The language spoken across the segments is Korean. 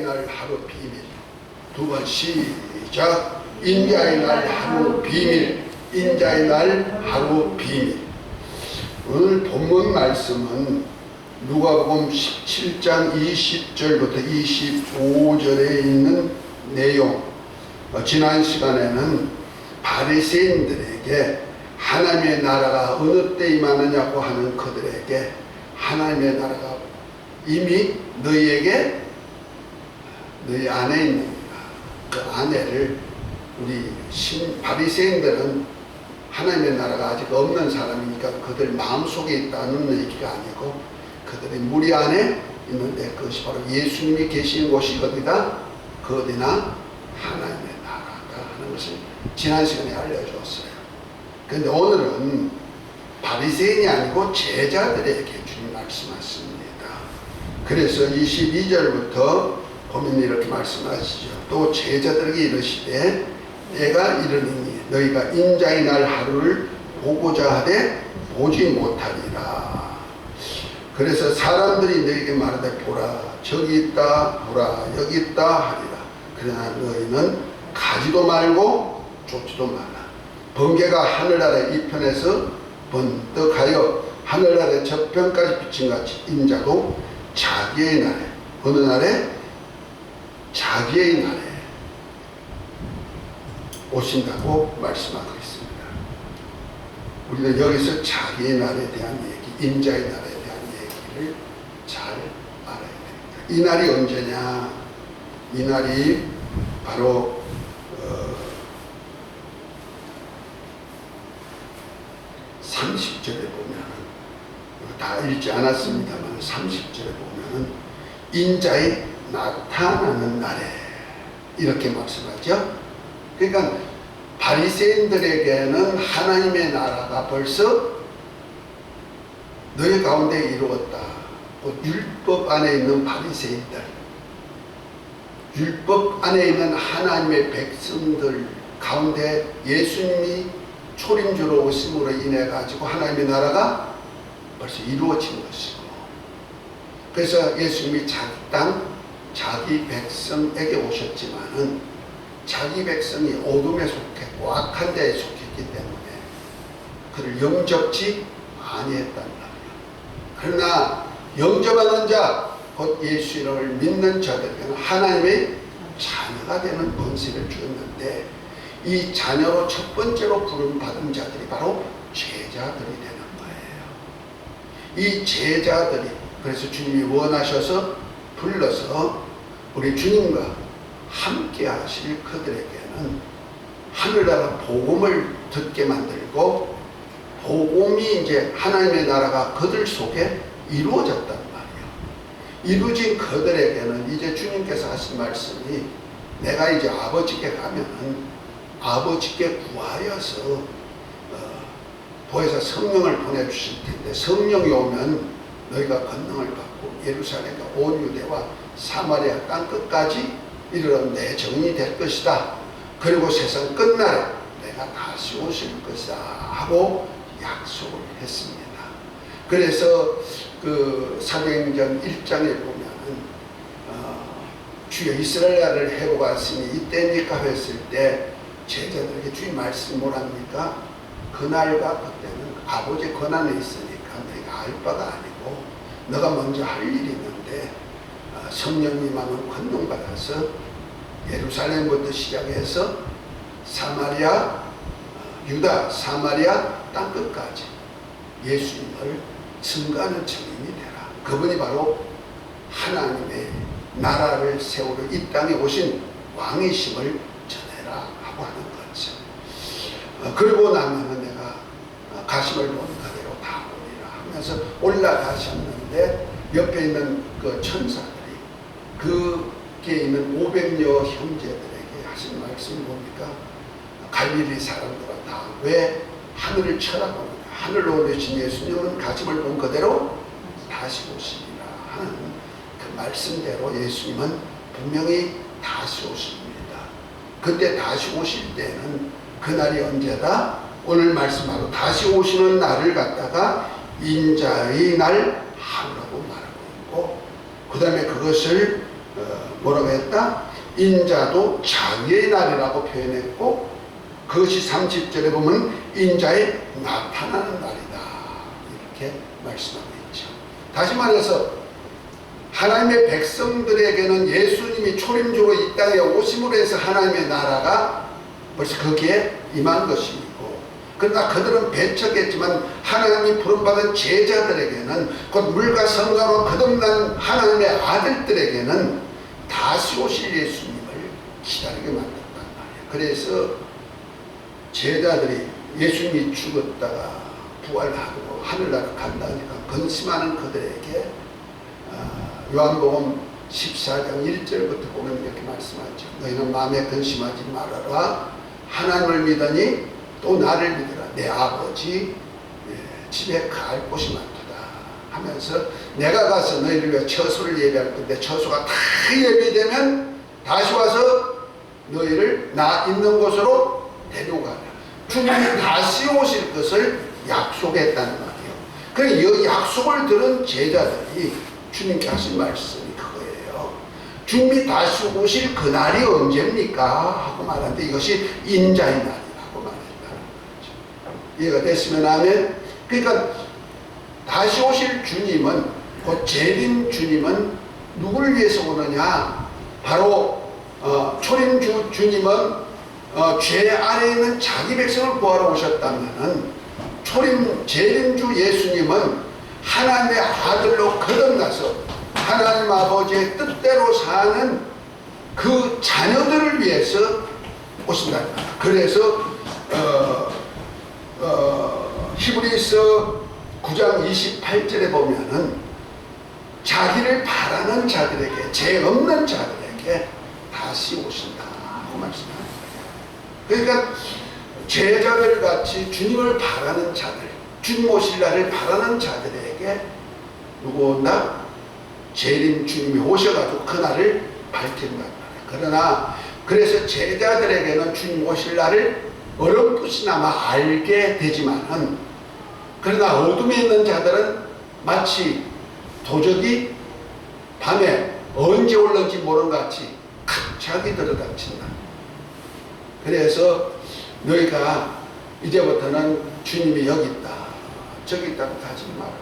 날 하루 비밀. 두 번 시작. 인자의 날 하루 비밀. 인자의 날 하루 비밀. 오늘 본문 말씀은 누가복음 17장 20절부터 25절에 있는 내용. 지난 시간에는 바리새인들에게 하나님의 나라가 어느 때 임하느냐고 하는 그들에게 하나님의 나라가 이미 너희 안에 있는 그 안에를 우리 바리새인들은 하나님의 나라가 아직 없는 사람이니까 그들 마음속에 있다는 얘기가 아니고 그들의 무리 안에 있는데 그것이 바로 예수님이 계시는 곳이 어디다? 그 어디나 하나님의 나라다 하는 것을 지난 시간에 알려주었어요. 그런데 오늘은 바리새인이 아니고 제자들에게 주님 말씀하십니다. 그래서 22절부터 보면 이렇게 말씀하시죠. 또 제자들에게 이르시되 내가 이르노니 너희가 인자의 날 하루를 보고자 하되 보지 못하리라. 그래서 사람들이 너희에게 말하되 보라 저기 있다 보라 여기 있다 하리라. 그러나 너희는 가지도 말고 쫓지도 말라. 번개가 하늘 아래 이편에서 번뜩하여 하늘 아래 저편까지 비친 같이 인자도 자기의 날에 어느 날에? 자기의 날에 오신다고 말씀하고 있습니다. 우리는 여기서 자기의 날에 대한 얘기, 인자의 날에 대한 얘기를 잘 알아야 됩니다. 이 날이 언제냐? 이 날이 바로 30절에 보면은 다 읽지 않았습니다만 30절에 보면은 인자의 나타나는 날에 이렇게 말씀하죠. 그러니까 바리새인들에게는 하나님의 나라가 벌써 너희 가운데 이루었다. 율법 안에 있는 바리새인들, 율법 안에 있는 하나님의 백성들 가운데 예수님이 초림주로 오심으로 인해 가지고 하나님의 나라가 벌써 이루어진 것이고, 그래서 예수님이 자기 땅, 자기 백성에게 오셨지만은 자기 백성이 어둠에 속했고 악한 데에 속했기 때문에 그를 영접지 아니했단 말이에요. 그러나 영접하는 자, 곧 예수 이름을 믿는 자들에게는 하나님의 자녀가 되는 권세를 주었는데 이 자녀로 첫 번째로 부름받은 자들이 바로 제자들이 되는 거예요. 이 제자들이 그래서 주님이 원하셔서 불러서 우리 주님과 함께 하실 그들에게는 하늘나라 복음을 듣게 만들고 복음이 이제 하나님의 나라가 그들 속에 이루어졌단 말이에요. 이루어진 그들에게는 이제 주님께서 하신 말씀이 내가 이제 아버지께 가면은 아버지께 구하여서 보혜사 성령을 보내주실 텐데 성령이 오면 너희가 권능을 받고 예루살렘과 온 유대와 사마리아 땅끝까지 이르러 내 정이 될 것이다. 그리고 세상 끝날에 내가 다시 오실 것이다 하고 약속을 했습니다. 그래서 그 사도행전 1장에 보면은 주여 이스라엘 나라를 해보았으니 이때니까 했을 때 제자들에게 주의 말씀이 뭐랍니까? 그날과 그때는 아버지의 권한에 있으니까 너희가 알 바가 아니고 너가 먼저 할 일이 있는데 성령님하면 권능받아서 예루살렘부터 시작해서 사마리아, 유다, 사마리아 땅끝까지 예수님을 증거하는 증인이 되라. 그분이 바로 하나님의 나라를 세우러 이 땅에 오신 왕이심을 전해라 하고 하는 거죠. 그러고 나면은 내가 가심을 본 그대로 다 오리라 하면서 올라가셨는데 옆에 있는 그 천사들이 그게 있는 500여 형제들에게 하신 말씀이 뭡니까? 갈릴리 사람들아 다 왜 하늘을 쳐다보는가? 하늘로 오르신 예수님은 가심을 본 그대로 다시 오시리라 하는 그 말씀대로 예수님은 분명히 다시 오십니다. 그때 다시 오실 때는 그날이 언제다? 오늘 말씀하고 다시 오시는 날을 갖다가 인자의 날 하루라고 말하고 있고, 그 다음에 그것을 뭐라고 했다? 인자도 자기의 날이라고 표현했고, 그것이 30절에 보면 인자의 나타나는 날이다 이렇게 말씀하고 있죠. 다시 말해서 하나님의 백성들에게는 예수님이 초림주로 이 땅에 오심으로 해서 하나님의 나라가 벌써 거기에 임한 것이고, 그러나 그들은 배척했지만 하나님이 부름받은 제자들에게는, 곧 물과 성령으로 거듭난 하나님의 아들들에게는 다시 오실 예수님을 기다리게 만든단 말이에요. 그래서 제자들이 예수님이 죽었다가 부활하고 하늘나라 간다니까 근심하는 그들에게 요한복음 14장 1절부터 보면 이렇게 말씀하죠. 너희는 마음에 근심하지 말아라. 하나님을 믿으니 또 나를 믿으라. 내 아버지 집에 갈 곳이 많도다 하면서 내가 가서 너희를 위해 처소를 예비할 건데 처소가 다 예비되면 다시 와서 너희를 나 있는 곳으로 데려가라. 주님이 다시 오실 것을 약속했다는 말이에요. 그러니까 이 약속을 들은 제자들이 주님께 하신 말씀이 그거예요. 주님이 다시 오실 그날이 언제입니까? 하고 말하는데 이것이 인자의 날이라고 말했다는 거죠. 이해가 됐으면 하면, 그러니까 다시 오실 주님은, 곧 재림 주님은 누구를 위해서 오느냐? 바로 초림주 주님은 죄 아래에 있는 자기 백성을 구하러 오셨다면은 재림주 예수님은 하나님의 아들로 거듭나서 하나님 아버지의 뜻대로 사는 그 자녀들을 위해서 오신다. 그래서 히브리서 9장 28절에 보면은 자기를 바라는 자들에게, 죄 없는 자들에게 다시 오신다 하고 말씀합니다. 그러니까 제자들 같이 주님을 바라는 자들, 주님 오실 날을 바라는 자들에게 누구 온다? 재림 주님이 오셔가지고 그날을 밝힌단 말이에요. 그러나 그래서 제자들에게는 주님 오실 날을 어렴풋이나마 알게 되지만은, 그러나 어둠에 있는 자들은 마치 도적이 밤에 언제 올는지 모르는 것 같이 갑자기 들어닥친다. 그래서 너희가 이제부터는 주님이 여기 있다 저기 있다고 하지 말아라.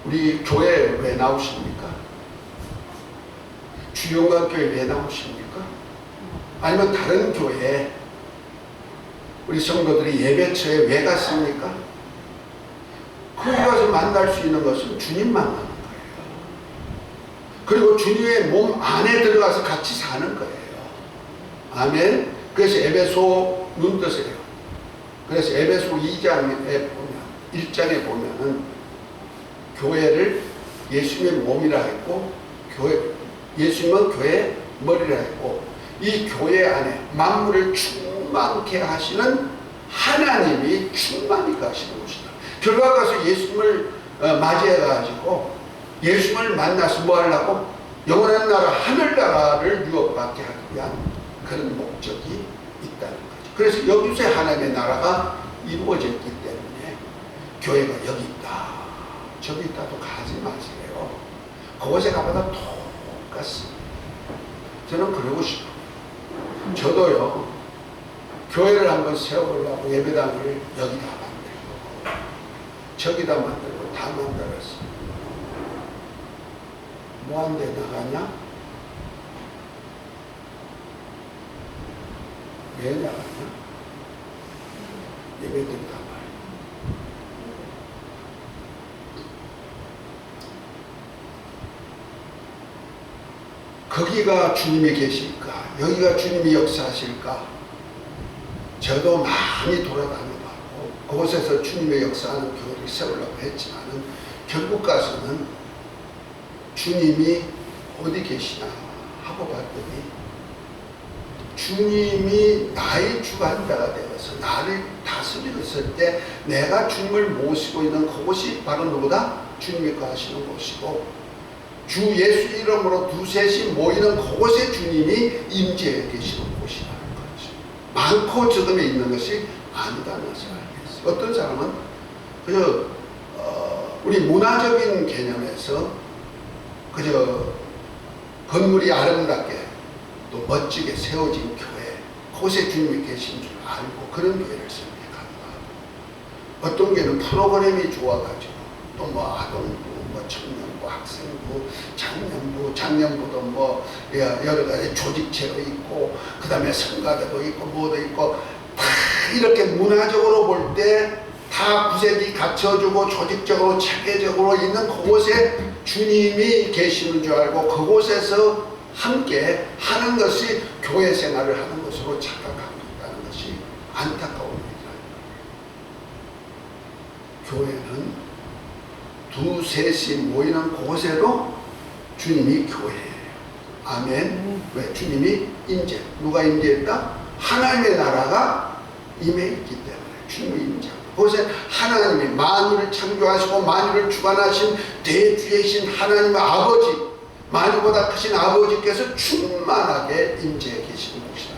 우리 교회 왜 나오십니까? 주영광교회 왜 나오십니까? 아니면 다른 교회 우리 성도들이 예배처에 왜 갔습니까? 거기 가서 만날 수 있는 것은 주님만 하는 거예요. 그리고 주님의 몸 안에 들어가서 같이 사는 거예요. 아멘. 그래서 에베소 눈 뜨세요. 그래서 에베소 1장에 보면은 교회를 예수님의 몸이라 했고, 예수님은 교회의 머리라 했고, 이 교회 안에 만물을 충만케 하시는 하나님이 충만히 가시는 곳이다. 결과가서 예수님을 맞이해가지고 예수님을 만나서 뭐 하려고? 영원한 나라, 하늘나라를 유업받게 하기 위한 그런 목적이 있다는 거죠. 그래서 여기서 하나님의 나라가 이루어졌기 때문에 교회가 여기 있다 저기 있다도 가지 마세요. 그곳에 가보다 똑같습니다. 저는 그러고 싶어요. 저도요, 교회를 한번 세워보려고 예배당을 여기다 만들고 저기다 만들고 다 만들었어요. 뭐한 데 나가냐? 왜 나가냐? 예배드리다 말이야. 거기가 주님이 계실까? 여기가 주님이 역사하실까? 저도 많이 돌아다녀봤고 그곳에서 주님의 역사하는 교회를 세우려고 했지만은 결국 가서는 주님이 어디 계시나 하고 봤더니 주님이 나의 주관자가 되어서 나를 다스리셨을 때 내가 주님을 모시고 있는 그곳이 바로 누구다? 주님이 거하시는 곳이고, 주 예수 이름으로 두셋이 모이는 그곳에 주님이 임재해 계시는 곳이라는 거죠. 많고 적음에 있는 것이 아니다는 것을 알겠어요. 어떤 사람은 그저 우리 문화적인 개념에서 그저 건물이 아름답게 또 멋지게 세워진 교회, 그곳에 주님이 계신 줄 알고 그런 교회를 선택한다. 어떤 교회는 프로그램이 좋아가지고 또 뭐 아동부, 뭐 청년부, 학생부, 장년부도 뭐 여러 가지 조직체도 있고 그 다음에 성가대도 있고 뭐도 있고 다 이렇게 문화적으로 볼 때 다 구색이 갖춰주고 조직적으로 체계적으로 있는 그곳에 주님이 계시는 줄 알고 그곳에서 함께 하는 것이 교회 생활을 하는 것으로 착각하고 있다는 것이 안타까운 일이다. 교회는 두셋이 모이는 곳에도 주님이 교회예요. 아멘. 왜? 주님이 임재. 누가 임재했다? 하나님의 나라가 임해있기 때문에 주님이 임재합니다. 그것에 하나님이 만유를 창조하시고 만유를 주관하신 대주이신 하나님의 아버지, 만유보다 크신 아버지께서 충만하게 임재해 계시는 곳이다.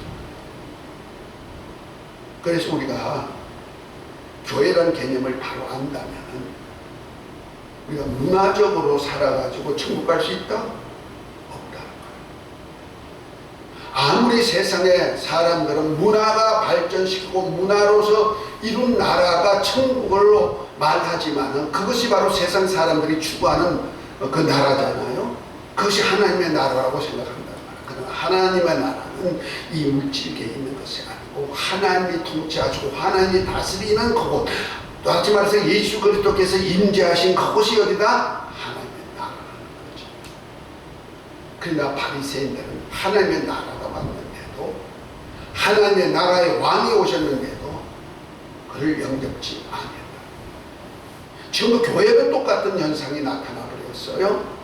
그래서 우리가 교회라는 개념을 바로 안다면 우리가 문화적으로 살아가지고 천국 갈 수 있다? 없다. 아무리 세상의 사람들은 문화가 발전시키고 문화로서 이룬 나라가 천국으로 말하지만은 그것이 바로 세상 사람들이 추구하는 그 나라잖아요. 그것이 하나님의 나라라고 생각한단 말이에요. 그러나 하나님의 나라는 이 물질계에 있는 것이 아니고 하나님이 통치하시고 하나님이 다스리는 그곳, 또 다시 말해서 예수 그리스도께서 임재하신 그곳이 어디다? 하나님의 나라라는 거죠. 그러나 바리새인들은 하나님의 나라가 왔는데도 하나님의 나라의 왕이 오셨는데도 그를 영접지 않았다. 지금 교회도 똑같은 현상이 나타나 버렸어요.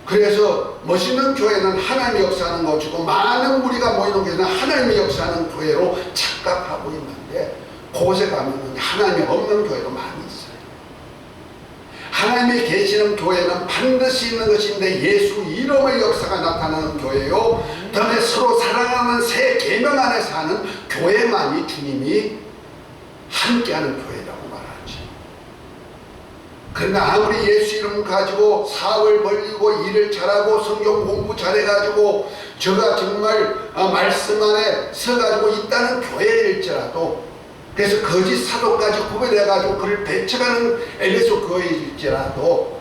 그래서 멋있는 교회는 하나님이 역사하는 것이고 많은 무리가 모이는 교회는 하나님이 역사하는 교회로 착각하고 있는데 그곳에 가면 하나님이 없는 교회도 많이 있어요. 하나님이 계시는 교회는 반드시 있는 것인데 예수 이름의 역사가 나타나는 교회요. 그 다음에 서로 사랑하는 새 계명 안에 사는 교회만이 주님이 함께하는 교회라고 말하지. 그러나 아무리 예수 이름 가지고 사업을 벌리고 일을 잘하고 성경 공부 잘해가지고 저가 정말 말씀 안에 서가지고 있다는 교회일지라도, 그래서 거짓 사도까지 구별해가지고 그를 배척하는 에베소 교회일지라도,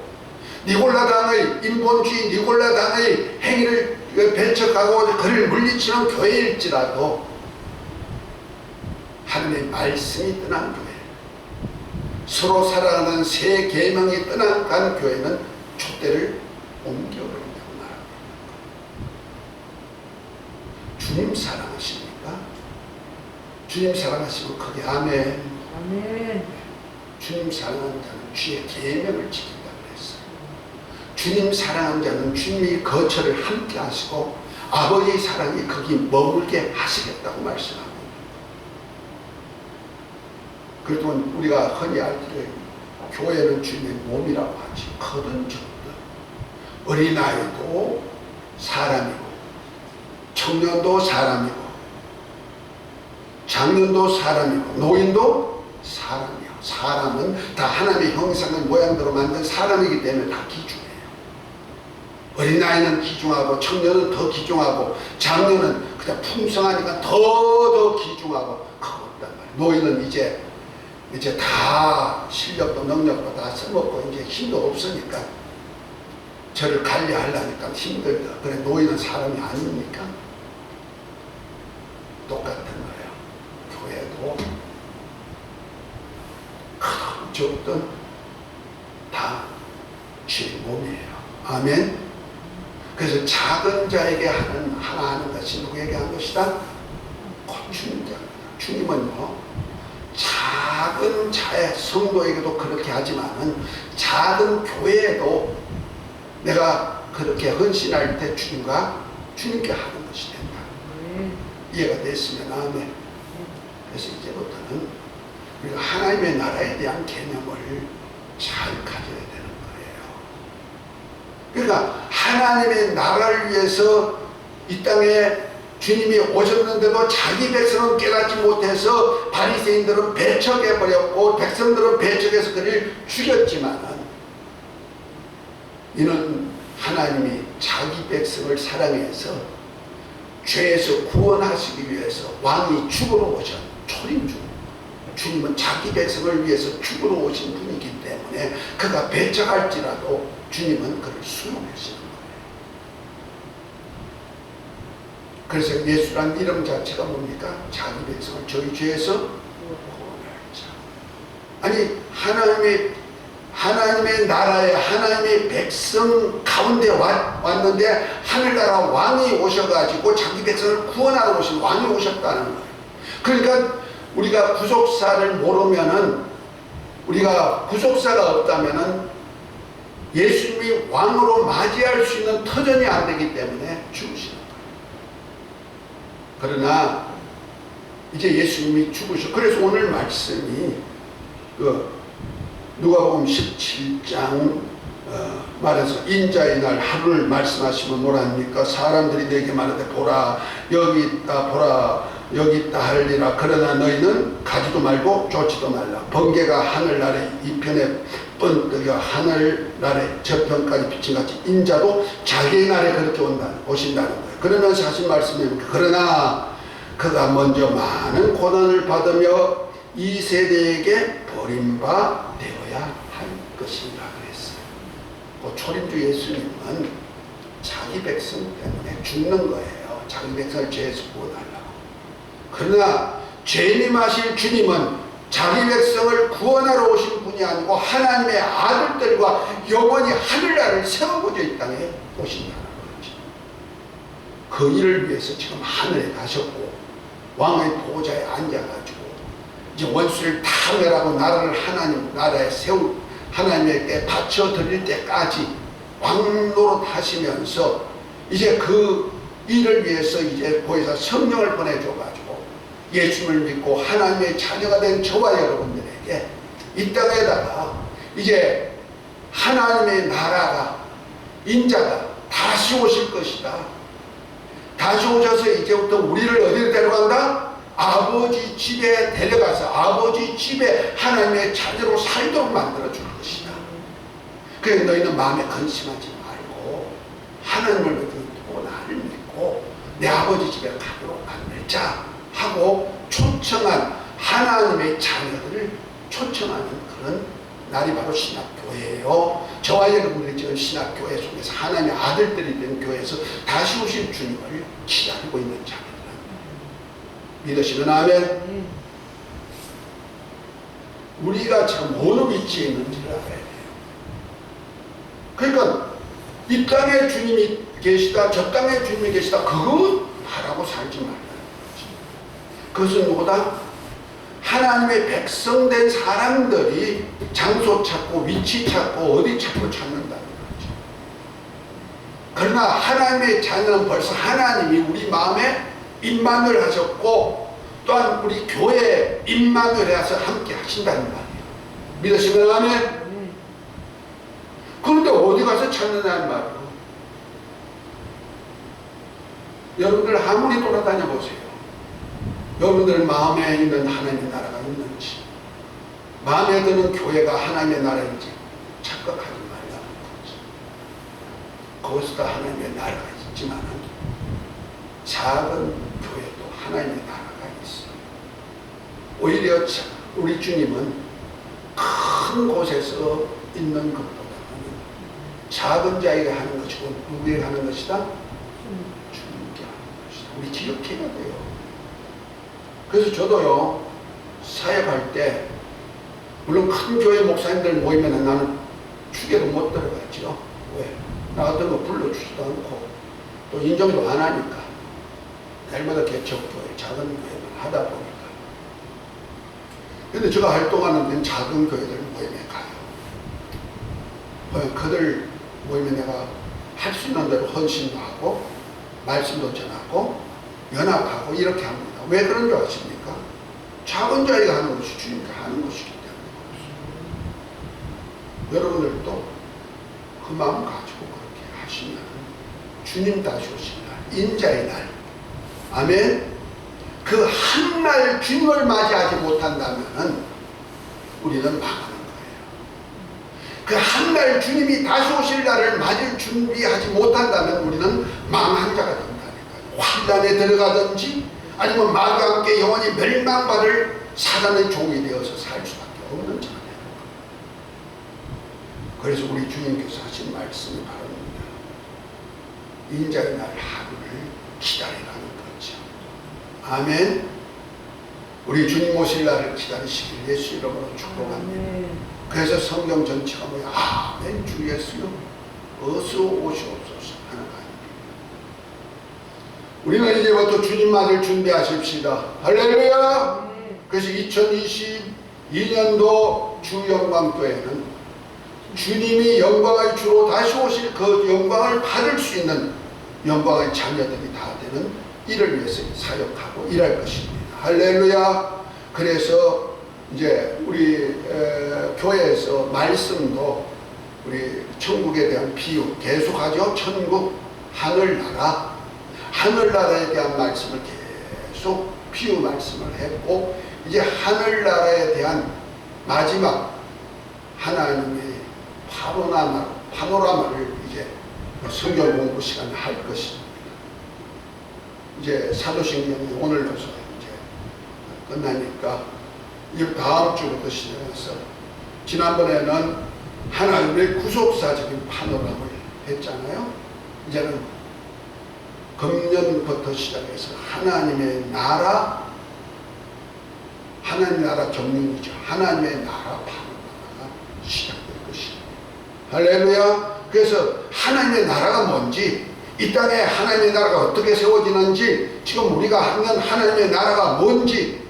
니골라당의 인본주의 니골라당의 행위를 배척하고 그를 물리치는 교회일지라도 하나님의 말씀이 떠난 교회, 서로 사랑하는 새 계명이 떠난 교회는 촛대를 옮겨버린다고 말합니다. 주님 사랑하십니까? 주님 사랑하시면 크게 아멘. 아멘. 주님 사랑하는 자는 주의 계명을 지킨다고 했어요. 주님 사랑하는 자는 주님이 거처를 함께 하시고 아버지의 사랑이 거기 머물게 하시겠다고 말씀합니다. 그래도 우리가 흔히 알기를 교회는 주님의 몸이라고 하지. 크든 적든 어린아이도 사람이고 청년도 사람이고 장년도 사람이고 노인도 사람이요. 사람은 다 하나님의 형상의 모양대로 만든 사람이기 때문에 다 귀중해요. 어린아이는 귀중하고 청년은 더 귀중하고 장년은 그냥 풍성하니까 더 귀중하고 그거 없단 말이에요. 노인은 이제 다 실력도 능력도 다 써먹고 이제 힘도 없으니까 저를 관리하려니까 힘들다. 그래 노인은 사람이 아닙니까? 똑같은 거예요. 교회도 크든 적든 다 주의 몸이에요. 아멘. 그래서 작은 자에게 하는 것이 누구에게 한 것이다? 곧 주님입니다. 주님은요 작은 자의 성도에게도 그렇게 하지만은 작은 교회에도 내가 그렇게 헌신할 때 주님께 하는 것이 된다. 이해가 됐으면 아멘. 그래서 이제부터는 우리가 하나님의 나라에 대한 개념을 잘 가져야 되는 거예요. 그러니까 하나님의 나라를 위해서 이 땅에 주님이 오셨는데도 자기 백성은 깨닫지 못해서 바리새인들은 배척해버렸고 백성들은 배척해서 그를 죽였지만 이는 하나님이 자기 백성을 사랑해서 죄에서 구원하시기 위해서 왕이 죽으러 오신 초림주. 주님은 자기 백성을 위해서 죽으러 오신 분이기 때문에 그가 배척할지라도 주님은 그를 수용하시는 거예요. 그래서 예수란 이름 자체가 뭡니까? 자기 백성을 저희 죄에서 구원할 자. 아니 하나님의 나라에 하나님의 백성 가운데 왔는데 하늘나라 왕이 오셔가지고 자기 백성을 구원하러 오신 왕이 오셨다는 거예요. 그러니까 우리가 구속사를 모르면은, 우리가 구속사가 없다면은 예수님이 왕으로 맞이할 수 있는 터전이 안 되기 때문에 죽으시는 거예요. 그러나 이제 예수님이 죽으셔. 그래서 오늘 말씀이 누가복음 17장 말해서 인자의 날 하루를 말씀하시면 뭐랍니까? 사람들이 내게 말하되 보라 여기 있다, 보라 여기 있다 하리라. 그러나 너희는 가지도 말고 쫓지도 말라. 번개가 하늘나라의 이편에 번뜩여 하늘나라의 저편까지 비친같이 인자도 자기의 날에 그렇게 오신다는 거예요. 그러면서 하신 말씀입니다. 그러나 그가 먼저 많은 고난을 받으며 이 세대에게 버림바 되어야 할 것이라 그랬어요. 그 초림주 예수님은 자기 백성 때문에 죽는 거예요. 자기 백성을 죄에서 구원하려고. 그러나 죄님하실 주님은 자기 백성을 구원하러 오신 분이 아니고 하나님의 아들들과 영원히 하늘나라를 세우고자 이 땅에 오신다는 거죠. 그 일을 위해서 지금 하늘에 가셨고 왕의 보좌에 앉아가지고 이제 원수를 다 멸하고 나라를 하나님 나라에 하나님에게 바쳐 드릴 때까지 왕노릇 하시면서 이제 그 일을 위해서 이제 보혜사 성령을 보내줘가지고 예수님을 믿고 하나님의 자녀가 된 저와 여러분들에게 이 땅에다가 이제 하나님의 나라가 인자가 다시 오실 것이다. 다시 오셔서 이제부터 우리를 어디로 데려간다? 아버지 집에 데려가서 아버지 집에 하나님의 자녀로 살도록 만들어줄 것이다. 그래서 너희는 마음에 근심하지 말고 하나님을 믿고 나를 믿고 내 아버지 집에 가도록 만들자 하고 초청한 하나님의 자녀들을 초청하는 그런 날이 바로 신학교회예요. 저와 여러분들이 지금 신학교회 속에서 하나님의 아들들이 된 교회에서 다시 오실 주님을 기다리고 있는 자입니다. 믿으시면 아멘. 우리가 지금 어느 위치에 있는지를 알아야 돼요. 그러니까 이 땅에 주님이 계시다, 저 땅에 주님이 계시다, 그거 바라고 살지 말라는 거지. 그것은 뭐다? 하나님의 백성된 사람들이 장소 찾고 위치 찾고 어디 찾고 찾는다는 거죠. 그러나 하나님의 자녀는 벌써 하나님이 우리 마음에 임마누엘 하셨고 또한 우리 교회에 임마누엘 해서 함께 하신다는 말이에요. 믿으시면 아멘. 그런데 어디 가서 찾느냐는 말이에요. 여러분들 아무리 돌아다녀 보세요. 여러분들 마음에 있는 하나님의 나라가 있는지, 마음에 드는 교회가 하나님의 나라인지 착각하지 말라는 거지. 거기서도 하나님의 나라가 있지만 작은 교회도 하나님의 나라가 있어요. 오히려 우리 주님은 큰 곳에서 있는 것보다는 작은 자에게 하는 것이고 누구에게 하는 것이다? 주님께 하는 것이다. 우리 기억해야 돼요. 그래서 저도요, 사역할 때 물론 큰 교회 목사님들 모이면 나는 축에도 못 들어갔죠. 왜? 나 같은 거 불러주지도 않고 또 인정도 안 하니까. 날마다 개척교회, 작은 교회만 하다 보니까. 근데 제가 활동하는 데는 작은 교회들 모임에 가요. 그들 모임에 내가 할 수 있는 대로 헌신도 하고 말씀도 전하고 연합하고 이렇게 합니다. 왜 그런 줄 아십니까? 작은 자리가 하는 것이 주님께 하는 것이기 때문에. 여러분들도 그 마음 가지고 그렇게 하시면 주님 다시 오신 날, 인자의 날, 아멘. 그 한 날 주님을 맞이하지 못한다면 우리는 망하는 거예요. 그 한 날 주님이 다시 오실 날을 맞을 준비하지 못한다면 우리는 망한 자가 된다니까요. 환난에 들어가든지 아니면 말과 함께 영원히 멸망받을 사단의 종이 되어서 살 수밖에 없는 자가 되는 거예요. 그래서 우리 주님께서 하신 말씀이 바로 인자의 날 하루를 기다리라는 거죠. 아멘. 우리 주님 오실 날을 기다리시길 예수 이름으로 축복합니다. 그래서 성경 전체가 뭐야? 아멘. 주 예수여 어서 오시옵소서 하는 아닙니다. 우리는 이제부터 주님 맞을 준비하십시다. 할렐루야. 그래서 2022년도 주영광교회는 주님이 영광의 주로 다시 오실 그 영광을 받을 수 있는 영광의 자녀들이 다 되는 이를 위해서 사역하고 일할 것입니다. 할렐루야. 그래서 이제 우리 교회에서 말씀도 우리 천국에 대한 비유 계속하죠. 천국, 하늘나라, 하늘나라에 대한 말씀을 계속 비유 말씀을 했고, 이제 하늘나라에 대한 마지막 하나님의 파노라마를 이제 성경 공부 시간에 할 것입니다. 이제 사도신경이 오늘로서 이제 끝나니까 이 다음 주부터 시작해서 지난번에는 하나님의 구속사적인 파노라마를 했잖아요. 이제는 금년부터 시작해서 하나님의 나라, 하나님의 나라 경륜이죠. 하나님의 나라 파노라마가 시작될 것입니다. 할렐루야. 그래서 하나님의 나라가 뭔지, 이 땅에 하나님의 나라가 어떻게 세워지는지, 지금 우리가 하는 하나님의 나라가 뭔지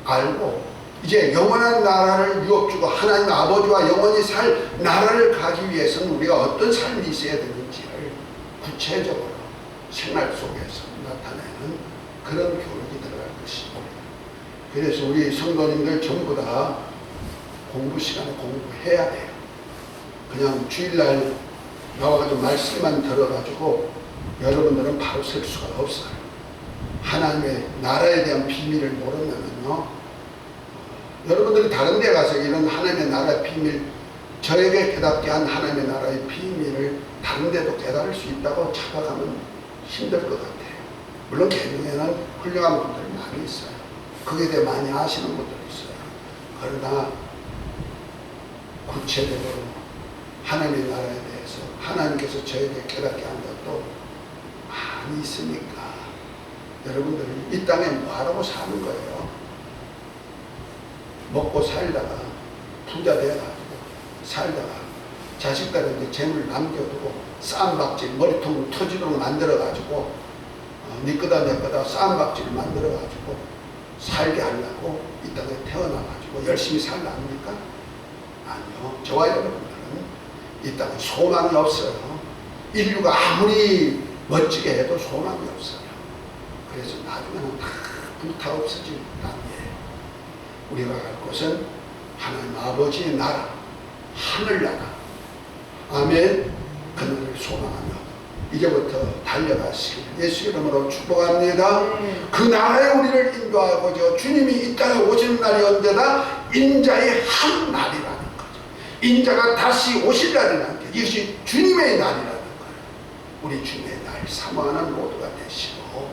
알고 이제 영원한 나라를 유업주고 하나님 아버지와 영원히 살 나라를 가기 위해서는 우리가 어떤 삶이 있어야 되는지를 구체적으로 생활 속에서 나타내는 그런 교육이 들어갈 것입니다. 그래서 우리 성도님들 전부 다 공부 시간에 공부해야 돼요. 그냥 주일날 나와가지고 말씀만 들어가지고 여러분들은 바로 설 수가 없어요. 하나님의 나라에 대한 비밀을 모르면요, 여러분들이 다른 데 가서 이런 하나님의 나라의 비밀, 저에게 깨닫게 한 하나님의 나라의 비밀을 다른 데도 깨달을 수 있다고 찾아가면 힘들 것 같아요. 물론 개중에는 훌륭한 분들이 많이 있어요. 거기에 대해 많이 아시는 분들이 있어요. 그러나 구체적으로 하나님의 나라에 대해서 하나님께서 저에게 깨닫게 한 것도 많이 있으니까 여러분들이 이 땅에 뭐하라고 사는 거예요? 먹고 살다가 부자 돼가지고 살다가 자식들한테 재물 남겨두고 쌈박질 머리통 터지도록 만들어가지고 니 거다 내 거다 쌈박질 만들어가지고 살게 하려고 이 땅에 태어나가지고 열심히 살라 합니까? 아니요. 저와 여러분들은 이 땅에 소망이 없어요. 인류가 아무리 멋지게 해도 소망이 없어요. 그래서 나중에는 다 불타 없어질 단계예요. 우리가 갈 곳은 하나님 아버지의 나라, 하늘나라. 아멘. 그날을 소망하며 이제부터 달려가시길 예수 이름으로 축복합니다. 그 나라에 우리를 인도하고자 주님이 이 땅에 오시는 날이 언제다? 인자의 한 날이라는 거죠. 인자가 다시 오실 날이라는 게 이것이 주님의 날이라는 거예요. 우리 주님의 날 사모하는 모두가 되시고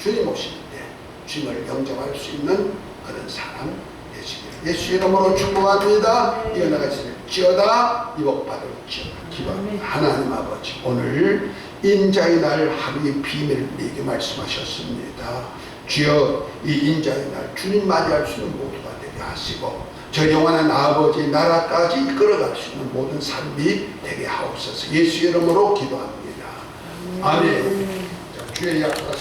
주님 오실 때 주님을 영접할 수 있는 그런 사람 되시기를 예수 이름으로 축복합니다. 이어나가실지어다 이복받을지어다. 기도합니다. 하나님 아버지, 오늘 인자의 날 하루의 비밀을 우리에게 말씀하셨습니다. 주여, 이 인자의 날 주님 맞이할 수 있는 모두가 되게 하시고 저 영원한 아버지 나라까지 이끌어갈 수 있는 모든 삶이 되게 하옵소서. 예수 이름으로 기도합니다. 아멘. 주의 약속